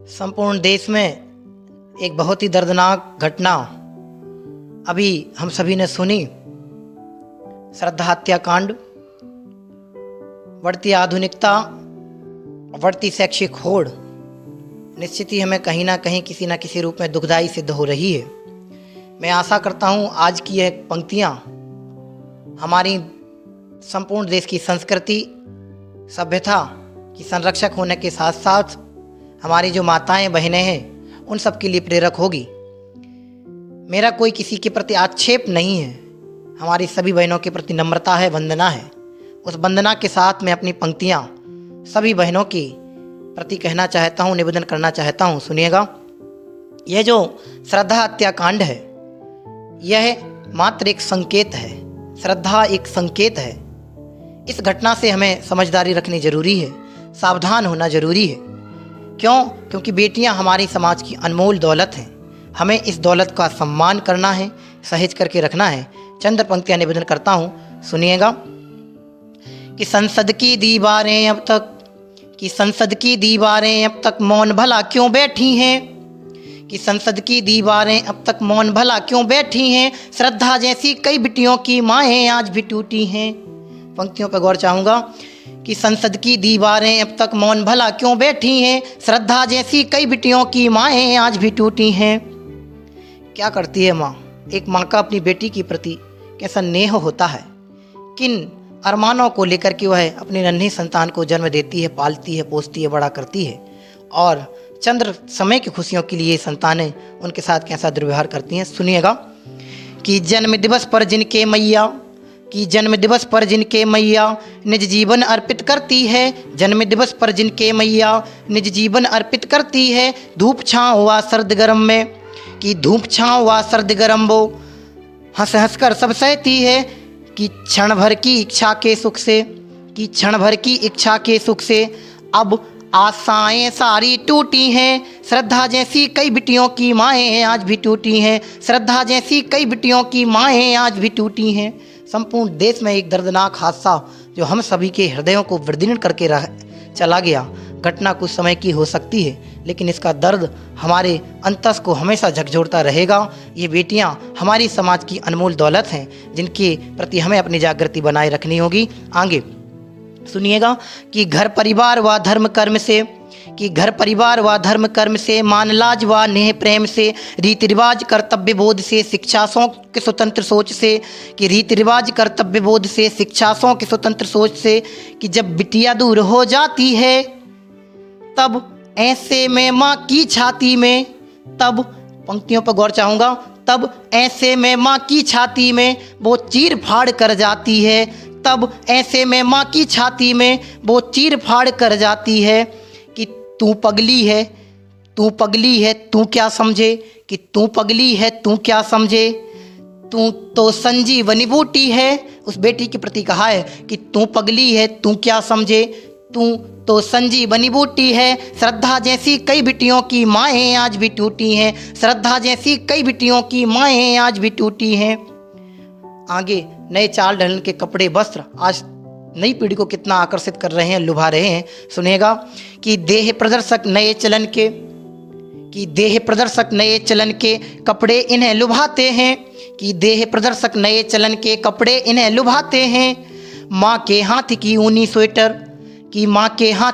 संपूर्ण देश में एक बहुत ही दर्दनाक घटना अभी हम सभी ने सुनी। श्रद्धा हत्याकांड। बढ़ती आधुनिकता, बढ़ती शैक्षिक होड़ निश्चित ही हमें कहीं ना कहीं किसी न किसी रूप में दुखदायी सिद्ध हो रही है। मैं आशा करता हूँ आज की यह पंक्तियाँ हमारी संपूर्ण देश की संस्कृति, सभ्यता की संरक्षक होने के साथ साथ हमारी जो माताएं बहनें हैं उन सब के लिए प्रेरक होगी। मेरा कोई किसी के प्रति आक्षेप नहीं है, हमारी सभी बहनों के प्रति नम्रता है, वंदना है। उस वंदना के साथ मैं अपनी पंक्तियाँ सभी बहनों की प्रति कहना चाहता हूँ, निवेदन करना चाहता हूँ। सुनिएगा, यह जो श्रद्धा हत्याकांड है यह मात्र एक संकेत है। श्रद्धा एक संकेत है। इस घटना से हमें समझदारी रखनी जरूरी है, सावधान होना जरूरी है। क्यों? क्योंकि बेटियां हमारी समाज की अनमोल दौलत हैं। हमें इस दौलत का सम्मान करना है, सहेज करके रखना है। चंद पंक्तियां निवेदन करता हूँ, सुनिएगा। कि संसद की दीवारें अब तक मौन भला क्यों बैठी हैं? कि संसद की दीवारें अब तक मौन भला क्यों बैठी हैं? श्रद्धा जैसी कई बिटियों की माएँ आज भी टूटी हैं। पंक्तियों पर गौर चाहूँगा। कि संसद की दीवारें अब तक मौन भला क्यों बैठी हैं? श्रद्धा जैसी कई बिटियों की माएँ आज भी टूटी हैं। क्या करती है माँ? एक माँ का अपनी बेटी के प्रति कैसा नेह होता है, किन अरमानों को लेकर के वह अपनी नन्ही संतान को जन्म देती है, पालती है, पोसती है, बड़ा करती है, और चंद्र समय की खुशियों के लिए संतानें उनके साथ कैसा दुर्व्यवहार करती हैं। सुनिएगा। कि जन्म दिवस पर जिनके मैया निज जीवन अर्पित करती है, जन्म दिवस पर जिनके मैया निज जीवन अर्पित करती है, धूप छाँव हुआ सर्द गरम में, कि धूप छाँव हुआ सर्द गरम वो हंस हंस कर सब सहती है। कि क्षण भर की इच्छा के सुख से अब आशाएं सारी टूटी हैं। श्रद्धा जैसी कई बिटियों की माएँ आज भी टूटी हैं। श्रद्धा जैसी कई बिटियों की माएँ आज भी टूटी हैं। संपूर्ण देश में एक दर्दनाक हादसा जो हम सभी के हृदयों को विदीर्ण करके चला गया। घटना कुछ समय की हो सकती है, लेकिन इसका दर्द हमारे अंतस को हमेशा झकझोरता रहेगा। ये बेटियां हमारी समाज की अनमोल दौलत हैं, जिनके प्रति हमें अपनी जागृति बनाए रखनी होगी। आगे सुनिएगा। कि घर परिवार व धर्म कर्म से मान लाज व नेह प्रेम से, रीति रिवाज कर्तव्य बोध से, शिक्षा के स्वतंत्र सोच से, कि रीति रिवाज कर्तव्य बोध से, शिक्षा के स्वतंत्र सोच से, कि जब बिटिया दूर हो जाती है तब ऐसे में माँ की छाती में, तब पंक्तियों पर गौर चाहूँगा, तब ऐसे में माँ की छाती में वो चीर फाड़ कर जाती है, तब ऐसे में माँ की छाती में वो चीर फाड़ कर जाती है। कि तू पगली है तू क्या समझे, कि तू पगली है तू क्या समझे, तू तो संजीवनी बूटी है। उस बेटी के प्रति कहा है कि तू पगली है तू क्या समझे, तू तो संजीवनी बूटी है। श्रद्धा जैसी कई बिटियों की माएँ आज भी टूटी हैं। श्रद्धा जैसी कई बिटियों की माएँ आज भी टूटी हैं। आगे नए चाल ढलन के कपड़े, वस्त्र आज नई पीढ़ी को कितना आकर्षित कर रहे हैं, लुभा रहे हैं। सुनेगा। कि देह प्रदर्शक नए चलन के कपड़े इन्हें लुभाते हैं, कि देह प्रदर्शक नए चलन के कपड़े इन्हें लुभाते हैं। माँ के हाथ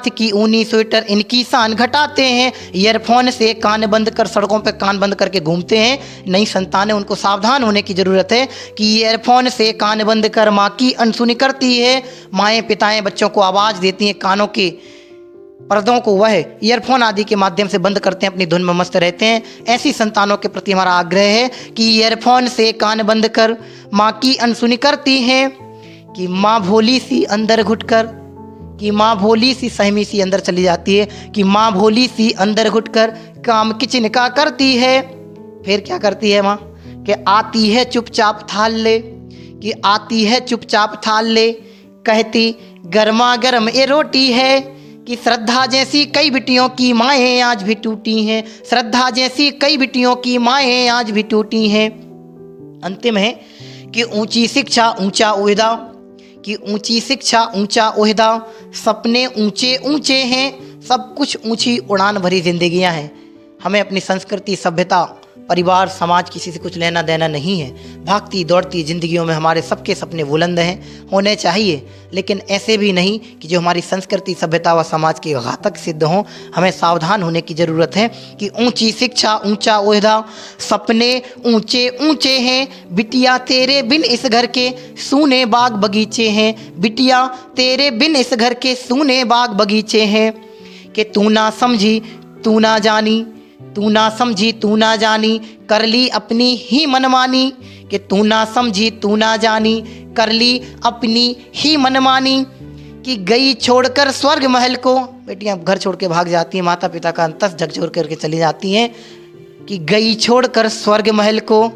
की ऊनी स्वेटर इनकी शान घटाते हैं। ईयरफोन से कान बंद कर सड़कों पर कान बंद करके घूमते हैं। नई संतानें, उनको सावधान होने की ज़रूरत है कि ईयरफोन से कान बंद कर माँ की अनसुनी करती है। माएँ पिताएँ बच्चों को आवाज़ देती हैं, कानों के पर्दों को वह ईयरफोन आदि के माध्यम से बंद करते हैं, अपनी धुन में मस्त रहते हैं। ऐसी संतानों के प्रति हमारा आग्रह है कि ईयरफोन से कान बंद कर माँ की अनसुनी करती हैं। कि माँ भोली सी अंदर घुटकर, कि माँ भोली सी सहमी सी अंदर चली जाती है, कि माँ भोली सी अंदर घुटकर काम किचन का करती है। फिर क्या करती है माँ? कि आती है चुपचाप थाल ले, कहती गर्मा गर्म ये रोटी है। कि श्रद्धा जैसी कई बिटियों की माएँ आज भी टूटी हैं। श्रद्धा जैसी कई बिटियों की माएँ आज भी टूटी हैं। अंतिम है कि ऊंची शिक्षा ऊंचा ओहदा, सपने ऊंचे ऊंचे हैं, सब कुछ ऊंची उड़ान भरी जिंदगियां हैं। हमें अपनी संस्कृति, सभ्यता, परिवार, समाज, किसी से कुछ लेना देना नहीं है। भागती दौड़ती ज़िंदगियों में हमारे सबके सपने बुलंद हैं, होने चाहिए, लेकिन ऐसे भी नहीं कि जो हमारी संस्कृति, सभ्यता व समाज के घातक सिद्ध हों। हमें सावधान होने की ज़रूरत है कि ऊंची शिक्षा, ऊंचा ओहदा, सपने ऊंचे ऊंचे हैं, बिटिया तेरे बिन इस घर के सूने बाग बगीचे हैं, बिटिया तेरे बिन इस घर के सूने बाग बगीचे हैं। कि तू ना समझी तू ना जानी, तू ना समझी तू ना जानी, कर ली अपनी ही मनमानी। कि तू ना समझी तू ना जानी, कर ली अपनी ही मनमानी। कि गई छोड़कर स्वर्ग महल को, बेटियां घर छोड़ के भाग जाती हैं, माता पिता का अंतस झकझोर करके चली जाती हैं। कि गई छोड़कर स्वर्ग महल को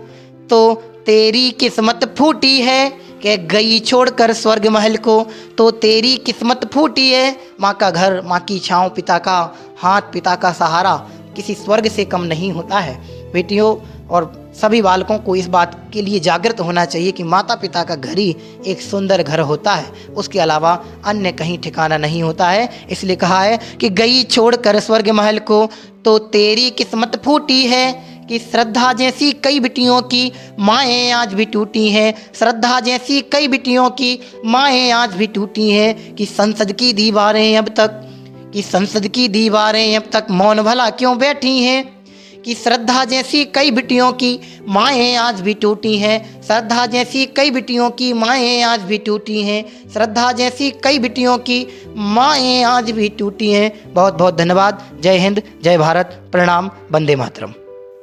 तो तेरी किस्मत फूटी है। कि गई छोड़कर स्वर्ग महल को तो तेरी किस्मत फूटी है। माँ का घर, माँ की छाँव, पिता का हाथ, पिता का सहारा किसी स्वर्ग से कम नहीं होता है। बेटियों और सभी बालकों को इस बात के लिए जागृत होना चाहिए कि माता पिता का घर ही एक सुंदर घर होता है, उसके अलावा अन्य कहीं ठिकाना नहीं होता है। इसलिए कहा है कि गई छोड़कर स्वर्ग महल को तो तेरी किस्मत फूटी है। कि श्रद्धा जैसी कई बिटियों की माएँ आज भी टूटी हैं, श्रद्धा जैसी कई बिटियों की माएँ आज भी टूटी हैं। कि संसद की दीवारें अब तक, कि संसद की दीवारें अब तक मौन भला क्यों बैठी हैं। कि श्रद्धा जैसी कई बिटियों की माएँ आज भी टूटी हैं, श्रद्धा जैसी कई बिटियों की माएँ आज भी टूटी हैं, श्रद्धा जैसी कई बिटियों की माएँ आज भी टूटी हैं। बहुत बहुत धन्यवाद। जय हिंद, जय भारत, प्रणाम, वंदे मातरम।